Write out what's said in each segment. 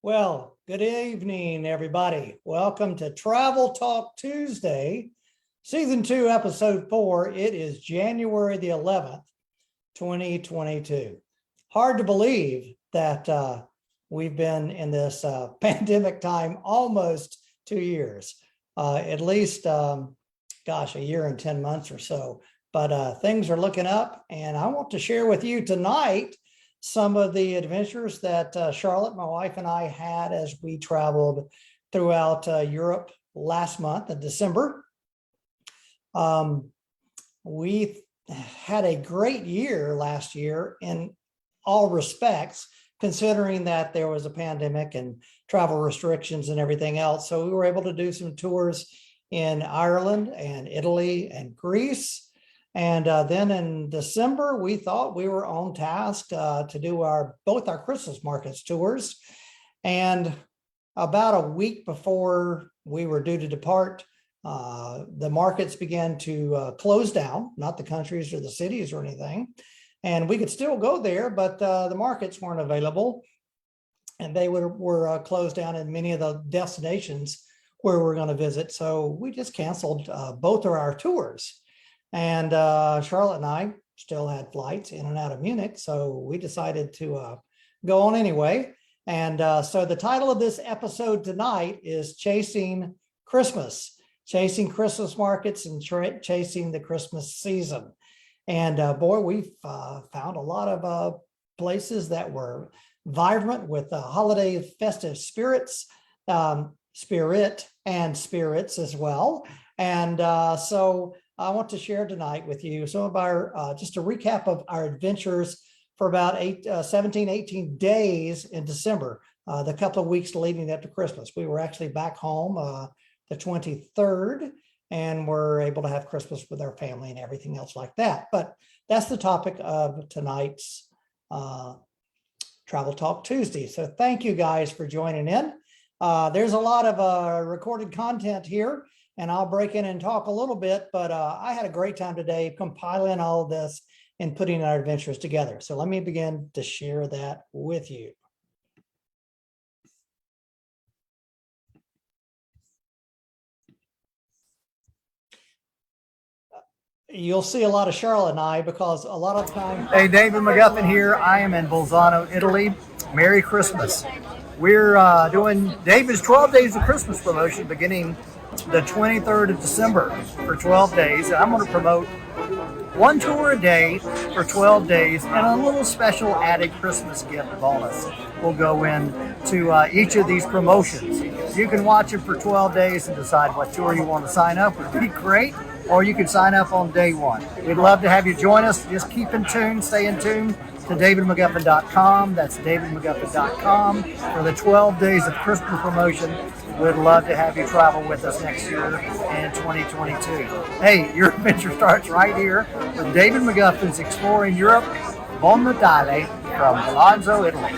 Well, good evening, everybody. Welcome to Travel Talk Tuesday, Season 2, Episode 4. It is January the 11th, 2022. Hard to believe that we've been in this pandemic time almost 2 years, at least, a year and 10 months or so. But things are looking up, and I want to share with you tonight some of the adventures that Charlotte, my wife, and I had as we traveled throughout Europe last month in December. We had a great year last year in all respects, considering that there was a pandemic and travel restrictions and everything else. So we were able to do some tours in Ireland and Italy and Greece. And then in December, we thought we were on task to do both our Christmas markets tours. And about a week before we were due to depart, the markets began to close down, not the countries or the cities or anything. And we could still go there, but the markets weren't available. And they were closed down in many of the destinations where we're going to visit. So we just canceled both of our tours. And Charlotte and I still had flights in and out of Munich, so we decided to go on anyway. And so the title of this episode tonight is Chasing Christmas Markets and Chasing the Christmas Season. And boy, we've found a lot of places that were vibrant with holiday festive spirits as well. And so I want to share tonight with you some of our, just a recap of our adventures for about 17, 18 days in December, the couple of weeks leading up to Christmas. We were actually back home the 23rd, and we're able to have Christmas with our family and everything else like that. But that's the topic of tonight's Travel Talk Tuesday. So thank you guys for joining in. There's a lot of recorded content here, and I'll break in and talk a little bit, but I had a great time today compiling all of this and putting our adventures together. So let me begin to share that with you. You'll see a lot of Charlotte and I because a lot of times. Hey, David McGuffin here. I am in Bolzano, Italy. Merry Christmas. We're doing David's 12 Days of Christmas promotion beginning the 23rd of December for 12 days. And I'm going to promote one tour a day for 12 days and a little special added Christmas gift bonus will go in to each of these promotions. You can watch it for 12 days and decide what tour you want to sign up. It would be great. Or you can sign up on day one. We'd love to have you join us. Just keep in tune, stay in tune to davidmcguffin.com. That's davidmcguffin.com for the 12 days of Christmas promotion. We'd love to have you travel with us next year in 2022. Hey, your adventure starts right here with David McGuffin's Exploring Europe, Bon Natale from Bolzano, Italy.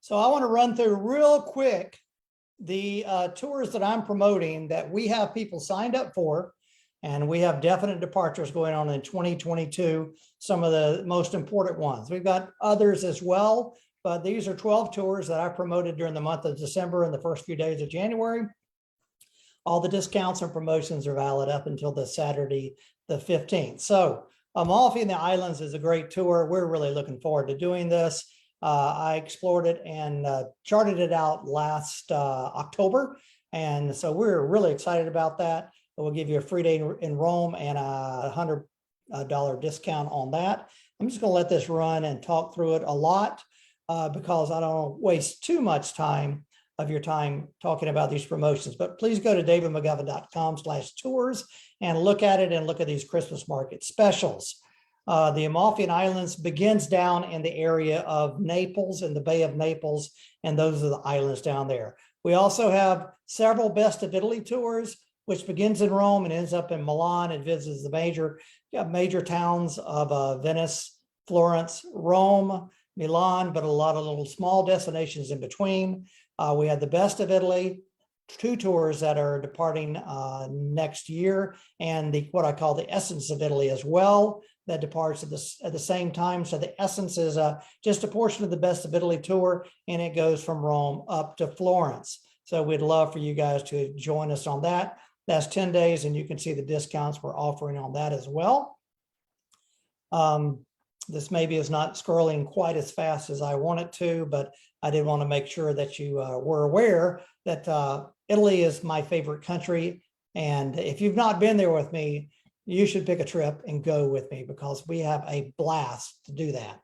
So I want to run through real quick the tours that I'm promoting that we have people signed up for, and we have definite departures going on in 2022, some of the most important ones. We've got others as well, but these are 12 tours that I promoted during the month of December and the first few days of January. All the discounts and promotions are valid up until the Saturday, the 15th. So Amalfi and the Islands is a great tour. We're really looking forward to doing this. I explored it and charted it out last October. And so we're really excited about that. We'll give you a free day in Rome and a $100 discount on that. I'm just going to let this run and talk through it a lot because I don't waste too much time of your time talking about these promotions. But please go to davidmcguffin.com/tours and look at it and look at these Christmas market specials. The Amalfi Islands begins down in the area of Naples, in the Bay of Naples, and those are the islands down there. We also have several Best of Italy tours, which begins in Rome and ends up in Milan and visits the major towns of Venice, Florence, Rome, Milan, but a lot of little small destinations in between. We have the Best of Italy, 2 tours that are departing next year, and what I call the Essence of Italy as well. that departs at the same time. So the Essence is just a portion of the Best of Italy tour, and it goes from Rome up to Florence. So we'd love for you guys to join us on that. That's 10 days, and you can see the discounts we're offering on that as well. This maybe is not scrolling quite as fast as I want it to, but I did want to make sure that you were aware that Italy is my favorite country. And if you've not been there with me, you should pick a trip and go with me, because we have a blast to do that.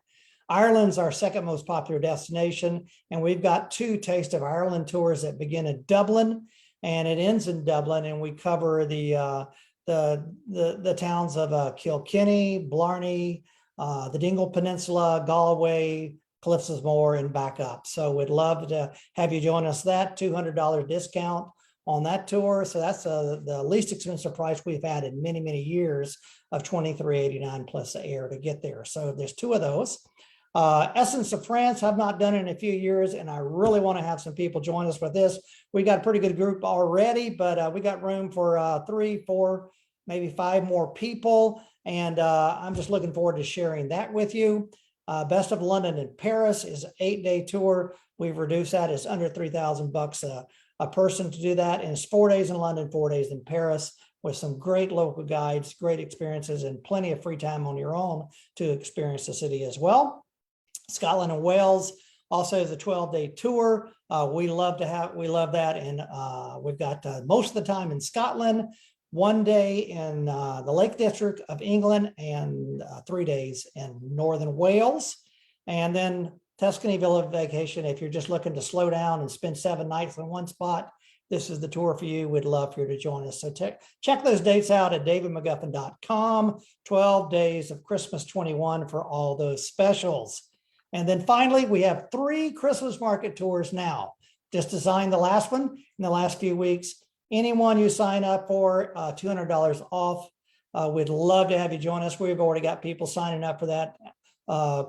Ireland's our second most popular destination, and we've got 2 Taste of Ireland tours that begin in Dublin and it ends in Dublin, and we cover the towns of Kilkenny, Blarney, the Dingle Peninsula, Galway, Cliffsmore, and back up. So we'd love to have you join us. That $200 discount on that tour. So that's the least expensive price we've had in many, many years of $23.89 plus the air to get there. So there's 2 of those. Essence of France, I've not done it in a few years, and I really want to have some people join us with this. We got a pretty good group already, but we got room for 3, 4, maybe 5 more people. And I'm just looking forward to sharing that with you. Best of London and Paris is an 8-day tour. We've reduced that. It's under $3,000 a person to do that. And it's 4 days in London, 4 days in Paris, with some great local guides, great experiences, and plenty of free time on your own to experience the city as well. Scotland and Wales also is a 12-day tour. We love that. And we've got most of the time in Scotland, 1 day in the Lake District of England, and 3 days in Northern Wales. And then Tuscany Villa Vacation, if you're just looking to slow down and spend 7 nights in one spot, this is the tour for you. We'd love for you to join us. So check those dates out at davidmcguffin.com. 12 days of Christmas 21 for all those specials. And then finally, we have 3 Christmas market tours now. Just designed the last one in the last few weeks. Anyone you sign up for, $200 off. We'd love to have you join us. We've already got people signing up for that.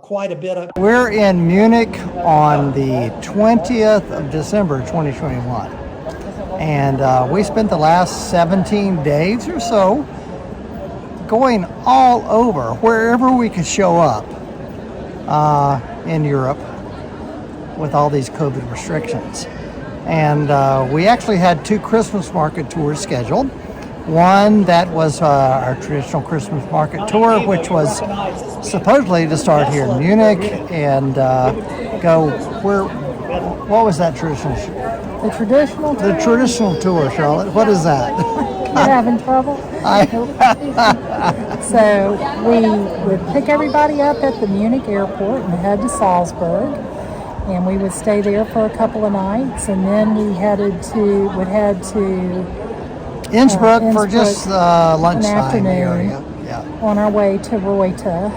Quite a bit of. We're in Munich on the 20th of December 2021. And we spent the last 17 days or so going all over, wherever we could show up in Europe with all these COVID restrictions. And we actually had 2 Christmas market tours scheduled. One that was our traditional Christmas market tour, which was supposedly to start here in Munich and go where. What was that traditional? The traditional tour? The traditional tour, Charlotte. What is that? You're having trouble? So we would pick everybody up at the Munich airport and head to Salzburg. And we would stay there for a couple of nights, and then we would head to Innsbruck for just lunchtime area. Yeah. On our way to Reutte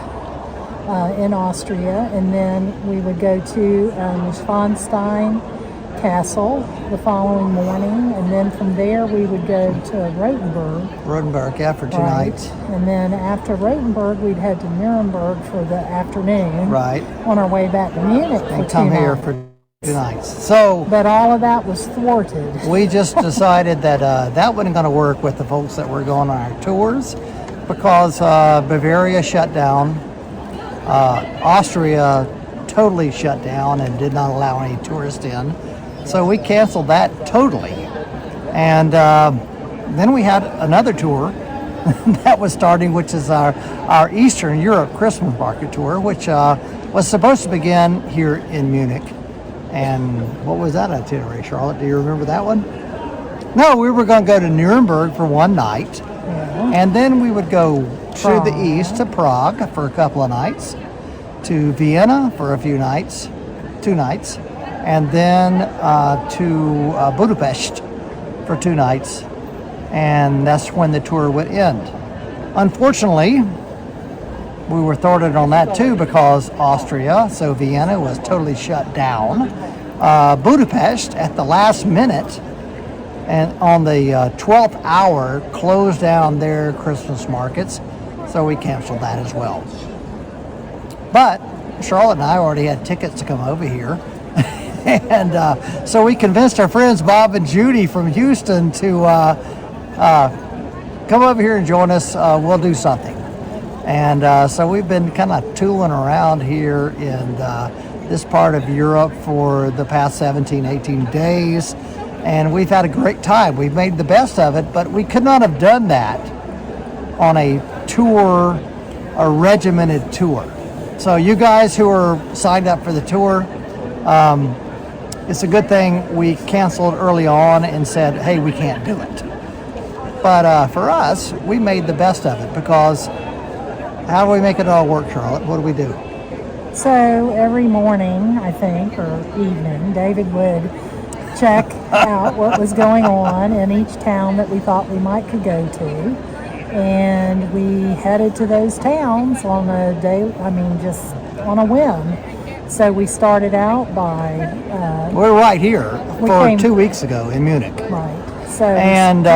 in Austria, and then we would go to Neuschwanstein Castle the following morning, and then from there we would go to Rotenburg, yeah, for 2 nights. And then after Rotenburg, we'd head to Nuremberg for the afternoon. Right. On our way back to Munich and come here for 2 nights. So, but all of that was thwarted. We just decided that that wasn't going to work with the folks that were going on our tours, because Bavaria shut down, Austria totally shut down and did not allow any tourists in. So we canceled that totally. And then we had another tour that was starting, which is our Eastern Europe Christmas market tour, which was supposed to begin here in Munich. And what was that itinerary, Charlotte? Do you remember that one? No, we were going to go to Nuremberg for 1 night. Yeah. And then we would go to the east to Prague for a couple of nights, to Vienna for a few nights, 2 nights, and then to Budapest for 2 nights. And that's when the tour would end. Unfortunately, we were thwarted on that too, because Austria, so Vienna, was totally shut down. Budapest, at the last minute, and on the 12th hour, closed down their Christmas markets, so we canceled that as well. But Charlotte and I already had tickets to come over here, and so we convinced our friends Bob and Judy from Houston to come over here and join us. We'll do something. And so we've been kind of tooling around here in this part of Europe for the past 17, 18 days. And we've had a great time. We've made the best of it, but we could not have done that on a tour, a regimented tour. So you guys who are signed up for the tour, it's a good thing we canceled early on and said, hey, we can't do it. But for us, we made the best of it, because how do we make it all work, Charlotte? What do we do? So every morning, I think, or evening, David would check out what was going on in each town that we thought we might could go to. And we headed to those towns on a day, just on a whim. So we started out by... We're right here for 2 weeks ago in Munich. Right. So and 3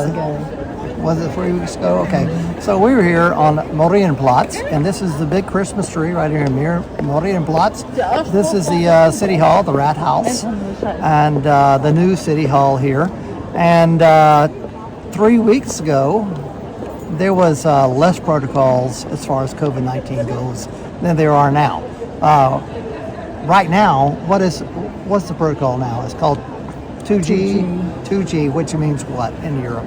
weeks ago. Was it 3 weeks ago? Okay. So we were here on Marianplatz, and this is the big Christmas tree right here in Marianplatz. This is the City Hall, the Rathaus, and the new City Hall here. And 3 weeks ago, there was less protocols as far as COVID-19 goes than there are now. Right now, what's the protocol now? It's called 2G. 2G, which means what in Europe?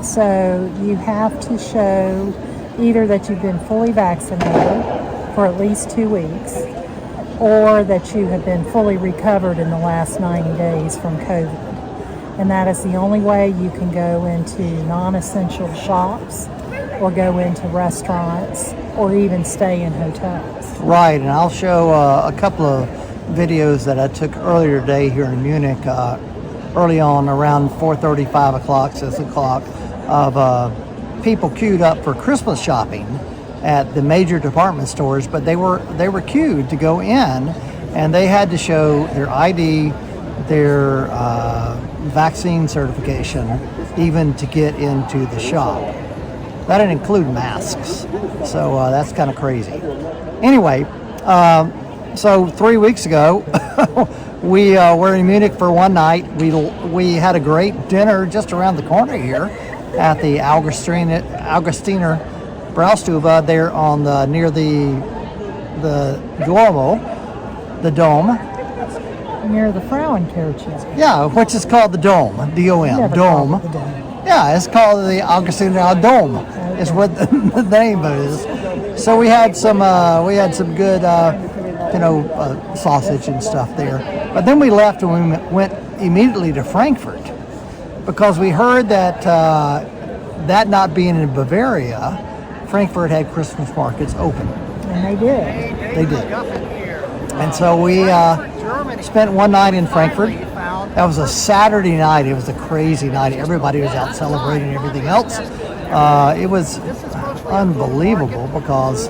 So you have to show either that you've been fully vaccinated for at least 2 weeks, or that you have been fully recovered in the last 90 days from COVID. And that is the only way you can go into non-essential shops, or go into restaurants, or even stay in hotels. Right, and I'll show a couple of videos that I took earlier today here in Munich, early on around 4:30, 5 o'clock, 6 o'clock, of people queued up for Christmas shopping at the major department stores, but they were queued to go in, and they had to show their ID, their vaccine certification, even to get into the shop. That didn't include masks, so that's kind of crazy. Anyway, so 3 weeks ago, we were in Munich for one night. We had a great dinner just around the corner here at the Augustiner Braustube there on near the Duomo, the Dome. Near the Frauenkirche. Yeah, which is called the Dome, D-O-M, Dome. Yeah, it's called the Augustiner Dome. Okay. Is what the name is. So we had some good sausage and stuff there. But then we left and we went immediately to Frankfurt, because we heard that that not being in Bavaria, Frankfurt had Christmas markets open. And they did. They did. And so we spent one night in Frankfurt. That was a Saturday night. It was a crazy night. Everybody was out celebrating everything else. It was unbelievable, because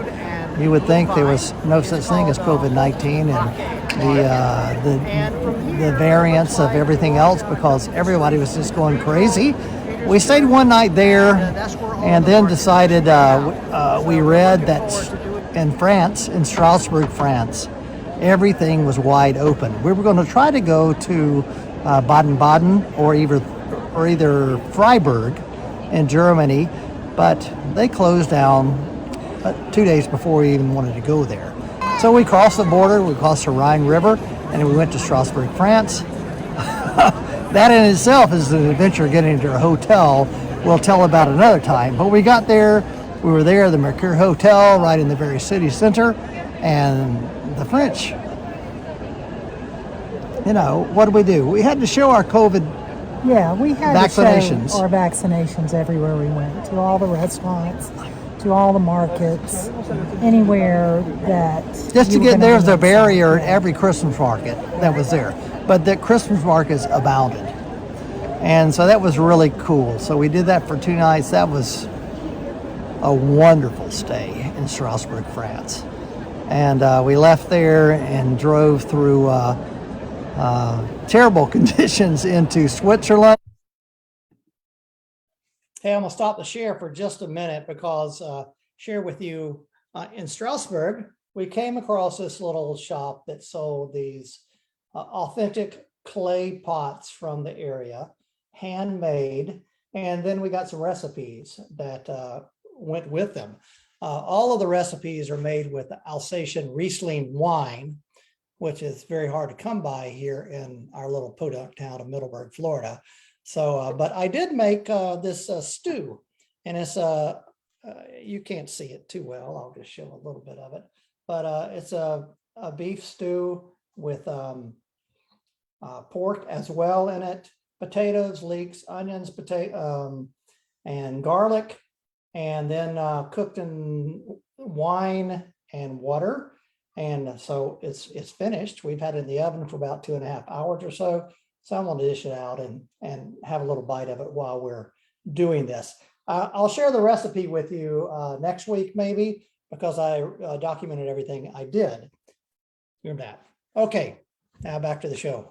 you would think there was no such thing as COVID-19 and the variants of everything else, because everybody was just going crazy. We stayed one night there, and then decided we read that in France, in Strasbourg, France, everything was wide open. We were going to try to go to Baden-Baden or either Freiburg in Germany, but they closed down 2 days before we even wanted to go there. So we crossed the border, we crossed the Rhine River, and we went to Strasbourg, France. That in itself is an adventure, getting into a hotel. We'll tell about another time. But we got there, we were there, the Mercure Hotel, right in the very city center, and the French, what did we do? We had to show our COVID we had vaccinations. To show our vaccinations everywhere we went, to all the restaurants, to all the markets, anywhere that... Just to get there's a barrier at every Christmas market that was there. But the Christmas markets abounded. And so that was really cool. So we did that for 2 nights. That was a wonderful stay in Strasbourg, France. And we left there and drove through terrible conditions into Switzerland. Hey, I'm gonna stop the share for just a minute, because share with you in Strasbourg, we came across this little shop that sold these authentic clay pots from the area, handmade, and then we got some recipes that went with them. All of the recipes are made with Alsatian Riesling wine, which is very hard to come by here in our little podunk town of Middleburg, Florida. So, but I did make this stew, and it's you can't see it too well. I'll just show a little bit of it, but it's a beef stew with pork as well in it, potatoes, leeks, onions, and garlic, and then cooked in wine and water. And so it's finished. We've had it in the oven for about 2.5 hours or so. So I'm going to dish it out and have a little bite of it while we're doing this. I'll share the recipe with you next week, maybe, because I documented everything I did. Hear that. Okay, now back to the show.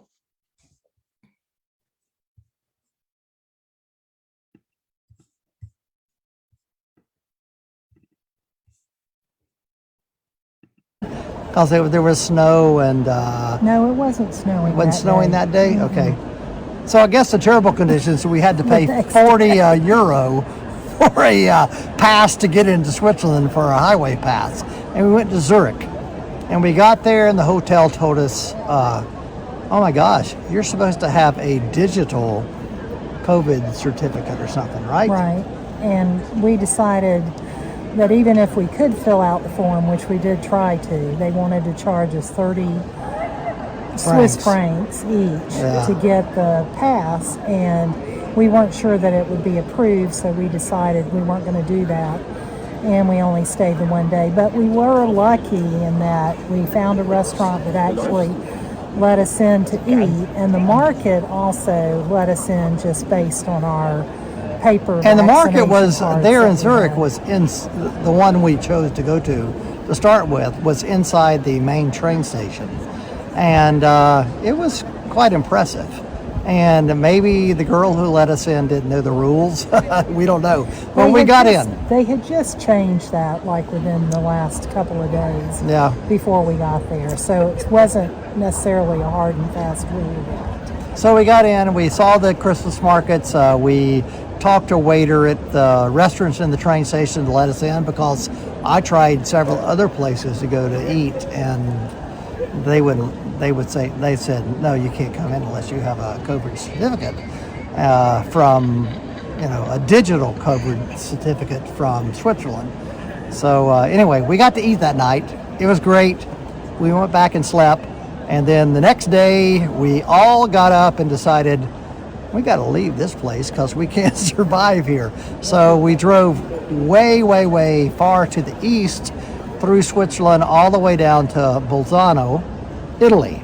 Because there was snow and No, it wasn't snowing. wasn't that snowing day. that day. Mhm. Okay, so I guess the terrible conditions. So we had to pay The next 40 euro for a pass to get into Switzerland for a highway pass, and we went to Zurich, and we got there, and the hotel told us, "Oh my gosh, you're supposed to have a digital COVID certificate or something, right?" Right. And we decided that even if we could fill out the form, which we did try to, they wanted to charge us 30 Swiss francs each to get the pass, and we weren't sure that it would be approved, so we decided we weren't going to do that, and we only stayed the one day. But we were lucky in that we found a restaurant that actually let us in to eat, and the market also let us in just based on our paper. And the market vaccination was cards there that in we Zurich, had. was in the one we chose to go to start with, was inside the main train station, and it was quite impressive. And maybe the girl who let us in didn't know the rules. We don't know. But we got in. They had just changed that like within the last couple of days. Yeah. Before we got there, so it wasn't necessarily a hard and fast rule. So we got in, we saw the Christmas markets. We talked to a waiter at the restaurants in the train station to let us in, because I tried several other places to go to eat, and they said, no, you can't come in unless you have a COVID certificate from, a digital COVID certificate from Switzerland. So anyway, we got to eat that night. It was great. We went back and slept. And then the next day, we all got up and decided, we got to leave this place because we can't survive here. So we drove way, way, way far to the east through Switzerland, all the way down to Bolzano, Italy,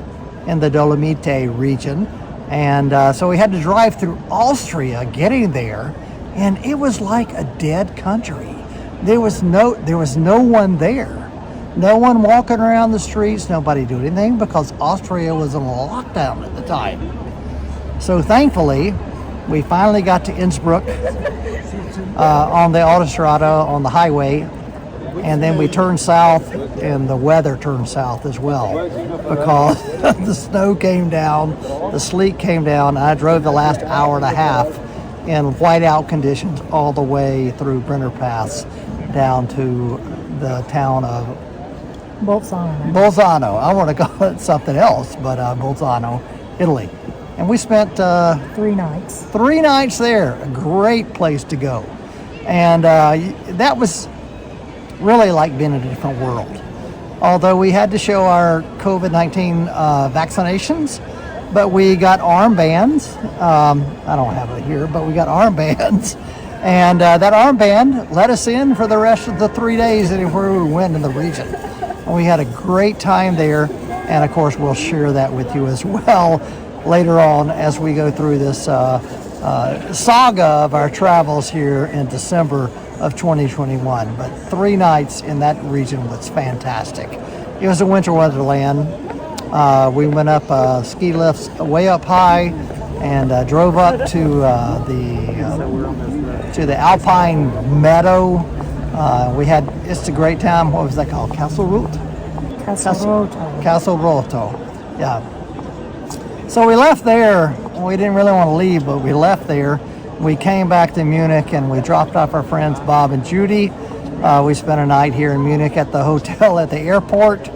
in the Dolomite region. And so we had to drive through Austria getting there, and it was like a dead country. There was no one there. No one walking around the streets, nobody doing anything, because Austria was in lockdown at the time. So thankfully, we finally got to Innsbruck on the Autostrada, on the highway, and then we turned south, and the weather turned south as well, because the snow came down, the sleet came down, and I drove the last hour and a half in whiteout conditions all the way through Brenner Pass down to the town of Bolzano. I want to call it something else, but Bolzano, Italy. And we spent 3 nights. 3 nights there. A great place to go. And that was really like being in a different world. Although we had to show our COVID-19 vaccinations, but we got armbands. I don't have it here, but we got armbands. And that armband let us in for the rest of the 3 days anywhere we went in the region. And we had a great time there, and of course we'll share that with you as well later on as we go through this saga of our travels here in December of 2021. But 3 nights in that region was fantastic. It was a winter wonderland. We went up ski lifts way up high and drove up to the Alpine Meadow. It's a great time. What was that called? Castle Roto. Yeah. So we left there. We didn't really want to leave, but we left there. We came back to Munich and we dropped off our friends Bob and Judy, We spent a night here in Munich at the hotel at the airport,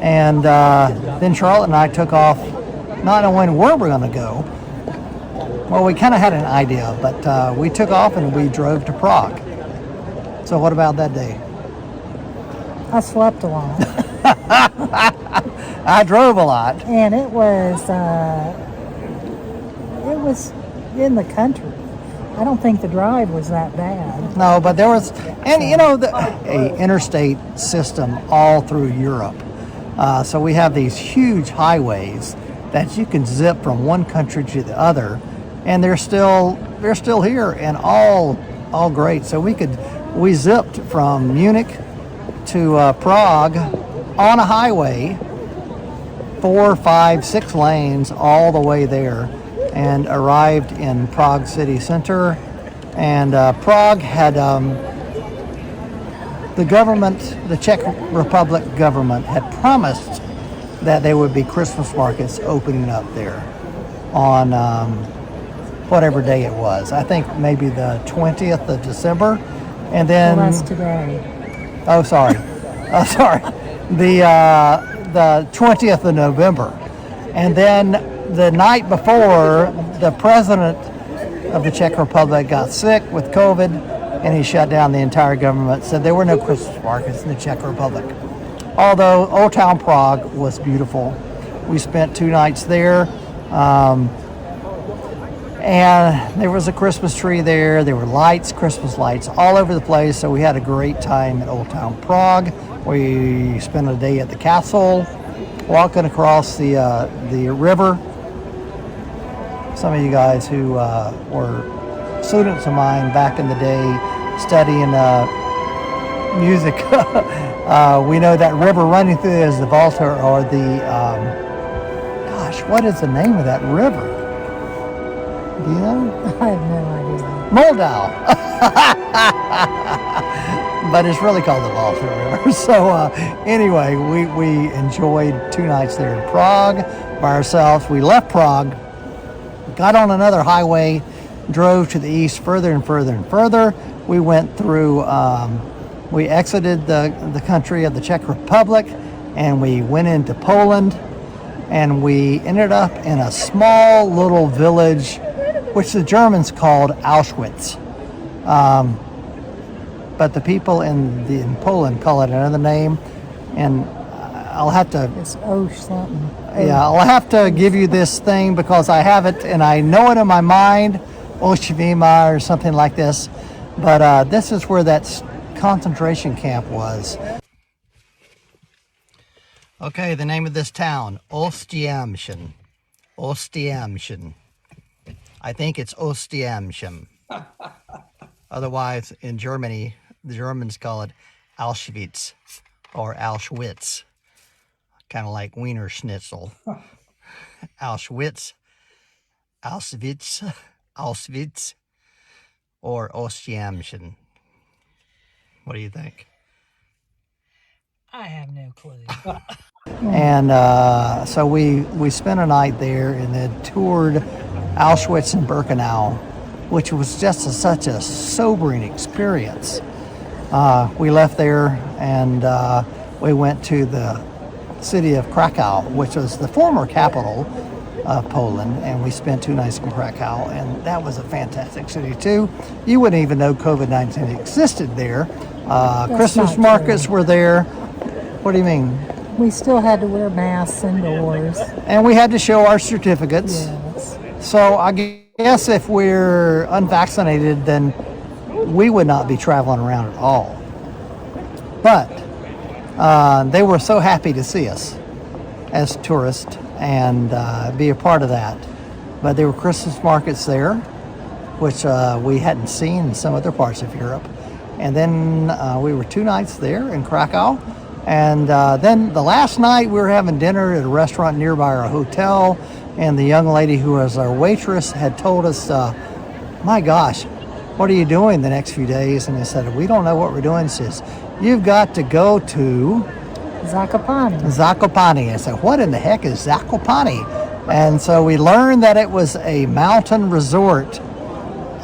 and then Charlotte and I took off, not knowing where we're going to go. Well, we kind of had an idea, but we took off and we drove to Prague. So what about that day? I slept a lot. I drove a lot. And it was in the country. I don't think the drive was that bad. No, but there was, and you know, a interstate system all through Europe. So we have these huge highways that you can zip from one country to the other, and they're still here and all great. So we zipped from Munich to Prague on a highway, 4, 5, 6 lanes all the way there, and arrived in Prague city center. And Prague had the government, the Czech Republic government, had promised that there would be Christmas markets opening up there on whatever day it was. I think maybe the 20th of December. And then Well, that's today. oh, sorry. Sorry. The 20th of November. And then the night before, the president of the Czech Republic got sick with COVID, and he shut down the entire government. Said there were no Christmas markets in the Czech Republic. Although Old Town Prague was beautiful. We spent 2 nights there. And there was a Christmas tree there. There were lights, Christmas lights all over the place. So we had a great time at Old Town Prague. We spent a day at the castle, walking across the river. Some of you guys who were students of mine back in the day studying music, we know that river running through there is the Volta, or the, gosh, what is the name of that river? Do you know? I have no idea. Moldau. But it's really called the Volta River. So anyway, we enjoyed 2 nights there in Prague by ourselves. We left Prague, got on another highway, drove to the east further and further and further. We went through, we exited the country of the Czech Republic, and we went into Poland, and we ended up in a small little village which the Germans called Auschwitz. But the people in Poland call it another name, and I'll have to... It's something. Yeah, I'll have to give you this thing because I have it and I know it in my mind, Auschwitz or something like this. But this is where that concentration camp was. Okay, the name of this town, Ostiamchen. Ostiamchen. I think it's Ostiamchen. Otherwise, in Germany, the Germans call it Auschwitz or Auschwitz. Kind of like Wiener Schnitzel. Auschwitz, Auschwitz, Auschwitz, or Ostiamchen. What do you think? I have no clue. And so we spent a night there and then toured Auschwitz and Birkenau, which was just such a sobering experience. We left there and we went to the city of Krakow, which was the former capital of Poland, and we spent 2 nights in Krakow, and that was a fantastic city too. You wouldn't even know COVID-19 existed there. Christmas markets were there. What do you mean? We still had to wear masks indoors. And we had to show our certificates. Yes. So I guess if we're unvaccinated, then we would not be traveling around at all. But they were so happy to see us as tourists and be a part of that. But there were Christmas markets there, which we hadn't seen in some other parts of Europe. And then we were 2 nights there in Krakow. And then the last night we were having dinner at a restaurant nearby our hotel. And the young lady who was our waitress had told us, my gosh, what are you doing the next few days? And I said, we don't know what we're doing. She says, you've got to go to Zakopane. Zakopane. I said, what in the heck is Zakopane? And so we learned that it was a mountain resort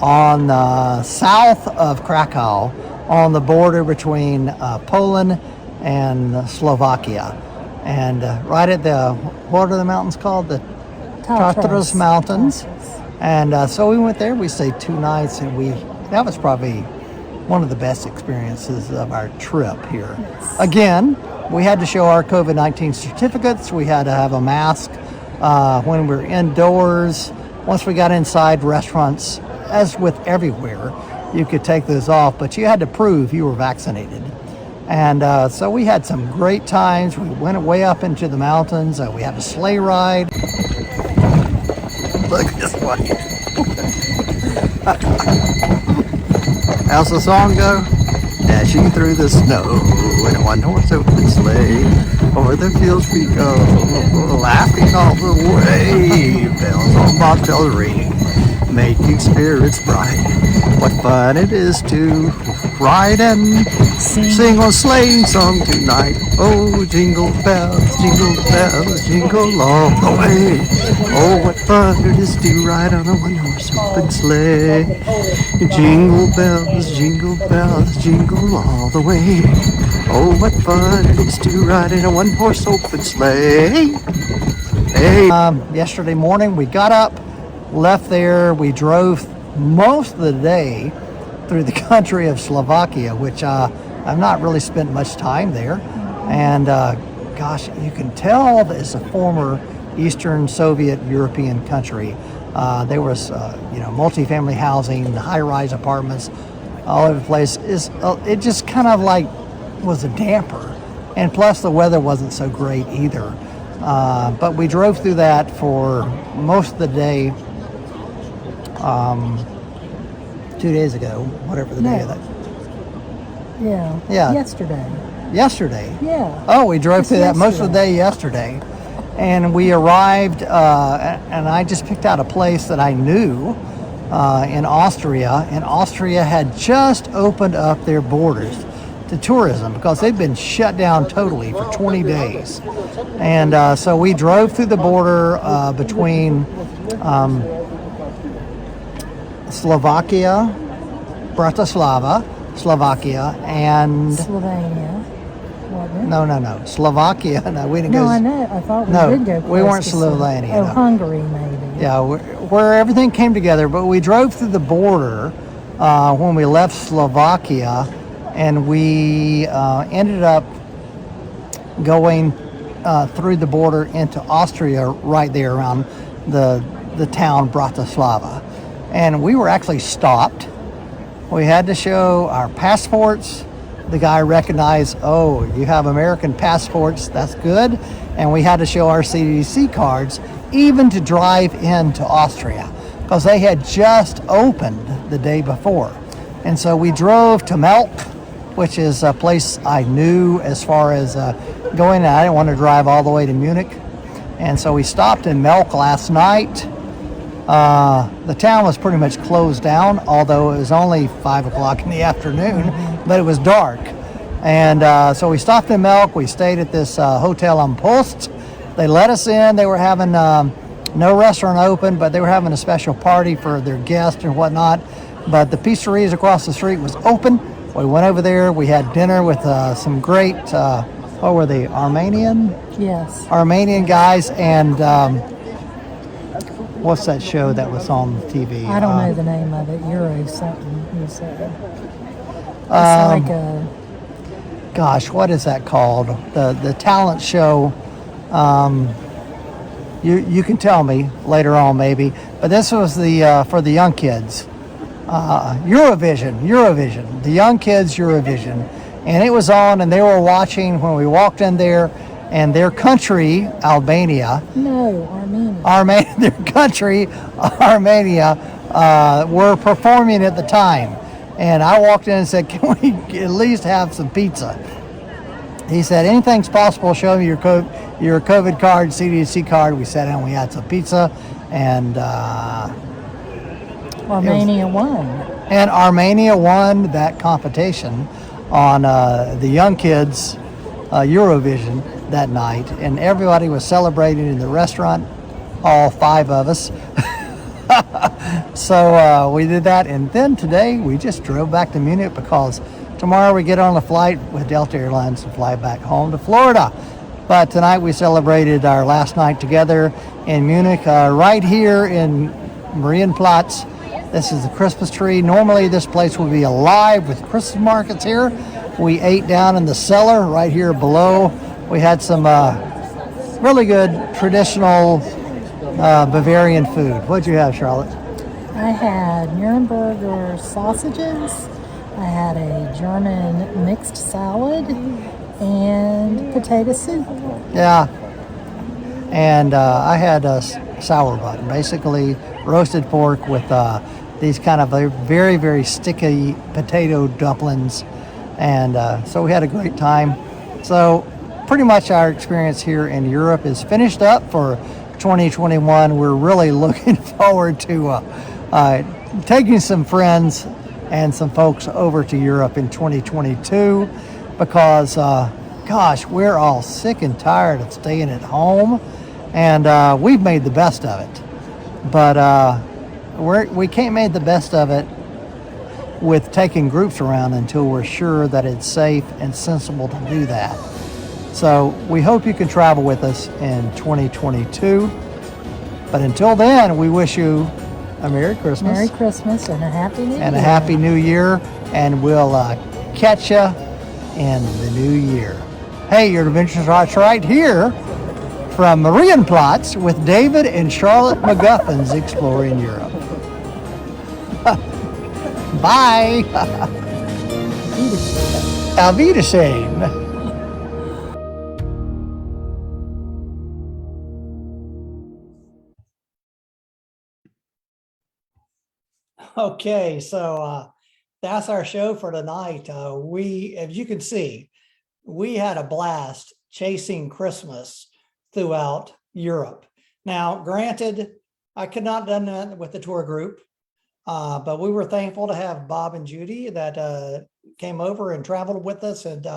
on the south of Krakow on the border between Poland and Slovakia. And right at the, what are the mountains called? The Tartarus Mountains. And so we went there. We stayed 2 nights, and that was probably one of the best experiences of our trip here. Yes. Again, we had to show our COVID-19 certificates. We had to have a mask when we were indoors. Once we got inside restaurants, as with everywhere, you could take those off, but you had to prove you were vaccinated. And so we had some great times. We went way up into the mountains. We had a sleigh ride. Look at this one. How's the song go? Dashing through the snow in a one-horse open sleigh, o'er the fields we go, laughing all the way. Bells on bobtails ring, making spirits bright. What fun it is to ride and sing a sleighing song tonight. Oh, jingle bells, jingle all the way. Oh, what fun it is to ride on a one-horse open sleigh. Jingle bells, jingle all the way. Oh, what fun it is to ride in a one-horse open sleigh. Hey. Yesterday morning we got up, left there. We drove most of the day through the country of Slovakia, which I've not really spent much time there. And gosh, you can tell that it's a former Eastern Soviet European country. There was, multifamily housing, high-rise apartments all over the place. It just kind of like was a damper. And plus the weather wasn't so great either. But we drove through that for most of the day. 2 days ago, whatever the day of that. Yeah. Yesterday. Yeah. Oh, we drove through that most of the day yesterday. And we arrived, and I just picked out a place that I knew in Austria. And Austria had just opened up their borders to tourism because they'd been shut down totally for 20 days. And so we drove through the border between Slovakia, Bratislava, Slovakia, and Slovenia. Wasn't it? No. Slovakia. No, we didn't go. No, I know. I thought we No, did go. we weren't close to Slovenia, Oh, no. Hungary, maybe. Yeah, where everything came together. But we drove through the border when we left Slovakia, and we ended up going through the border into Austria right there around the town Bratislava. And we were actually stopped. We had to show our passports. The guy recognized, oh, you have American passports, that's good. And we had to show our CDC cards, even to drive into Austria, because they had just opened the day before. And so we drove to Melk, which is a place I knew as far as going. I didn't want to drive all the way to Munich. And so we stopped in Melk last night. The town was pretty much closed down, although it was only 5 o'clock in the afternoon, but it was dark. And so we stopped in Melk. We stayed at this hotel on Post. They let us in. They were having no restaurant open, but they were having a special party for their guests and whatnot. But the pizzeria across the street was open. We went over there. We had dinner with some great, what were they, Armenian? Yes. Armenian guys. And what's that show that was on TV? I don't know the name of it. Euro something, you said. It's like a... Gosh, what is that called? The talent show. You can tell me later on maybe. But this was the for the young kids. Eurovision. The young kids Eurovision. And it was on, and they were watching when we walked in there. And their country, Albania. No, Armenia. Their country, Armenia, were performing at the time. And I walked in and said, can we at least have some pizza? He said, anything's possible. Show me your COVID card, CDC card. We sat down, we had some pizza, and Armenia won. And Armenia won that competition on the young kids Eurovision that night, and everybody was celebrating in the restaurant, all 5 of us. So we did that, and then today we just drove back to Munich because tomorrow we get on a flight with Delta Airlines and fly back home to Florida. But tonight we celebrated our last night together in Munich, right here in Marianplatz. This is the Christmas tree. Normally this place would be alive with Christmas markets here. We ate down in the cellar right here below. We had some really good traditional Bavarian food. What'd you have, Charlotte? I had Nuremberger sausages. I had a German mixed salad and potato soup. Yeah. And I had a sour bun, basically roasted pork with these kind of very, very sticky potato dumplings. And so we had a great time. So pretty much our experience here in Europe is finished up for 2021. We're really looking forward to taking some friends and some folks over to Europe in 2022 because, gosh, we're all sick and tired of staying at home, and we've made the best of it. But we can't make the best of it with taking groups around until we're sure that it's safe and sensible to do that. So we hope you can travel with us in 2022. But until then, we wish you a Merry Christmas. Merry Christmas and a Happy New Year. And a Happy New Year. And we'll catch you in the new year. Hey, your adventures are right here from Marianplatz with David and Charlotte McGuffins exploring Europe. Bye. Auf Wiedersehen. Okay, so that's our show for tonight. As you can see, we had a blast chasing Christmas throughout Europe. Now, granted, I could not have done that with the tour group, but we were thankful to have Bob and Judy that came over and traveled with us, and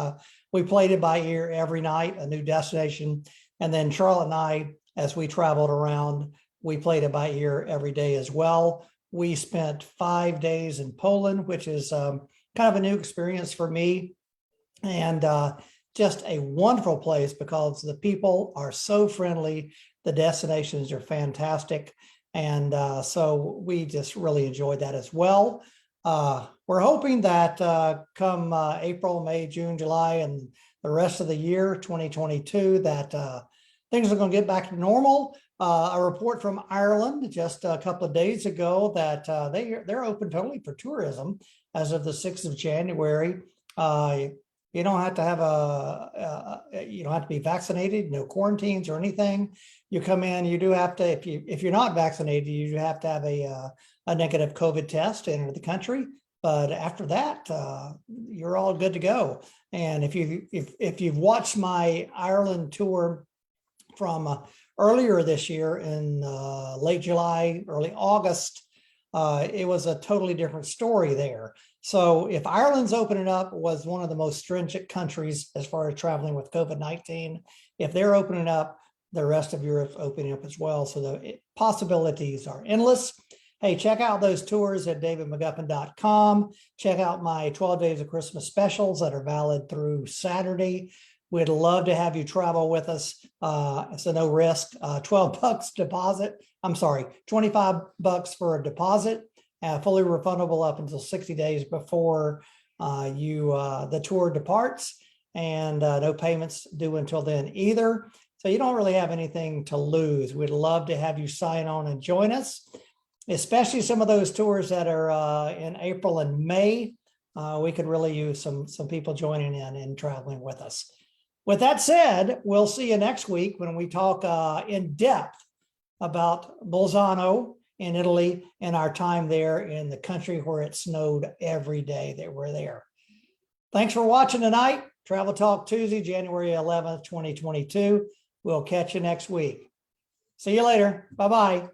we played it by ear every night, a new destination. And then Charlotte and I, as we traveled around, we played it by ear every day as well. We spent 5 days in Poland, which is kind of a new experience for me, and just a wonderful place because the people are so friendly. The destinations are fantastic. And so we just really enjoyed that as well. We're hoping that come April, May, June, July, and the rest of the year, 2022, that things are going to get back to normal. A report from Ireland just a couple of days ago that they're open totally for tourism as of the 6th of January. You don't have to have you don't have to be vaccinated, no quarantines or anything. You come in, you do have to, if you're not vaccinated, you have to have a negative COVID test to enter the country. But after that, you're all good to go. And if you've watched my Ireland tour from earlier this year in late July, early August, it was a totally different story there. So if Ireland's opening up, was one of the most stringent countries as far as traveling with COVID-19. If they're opening up, the rest of Europe's opening up as well. So the possibilities are endless. Hey, check out those tours at davidmcguffin.com. Check out my 12 Days of Christmas specials that are valid through Saturday. We'd love to have you travel with us. It's a no risk, $12 deposit. I'm sorry, $25 for a deposit, fully refundable up until 60 days before the tour departs, and no payments due until then either. So you don't really have anything to lose. We'd love to have you sign on and join us, especially some of those tours that are in April and May. We could really use some people joining in and traveling with us. With that said, we'll see you next week when we talk in depth about Bolzano in Italy and our time there in the country where it snowed every day that we're there. Thanks for watching tonight. Travel Talk Tuesday, January 11th, 2022. We'll catch you next week. See you later. Bye-bye.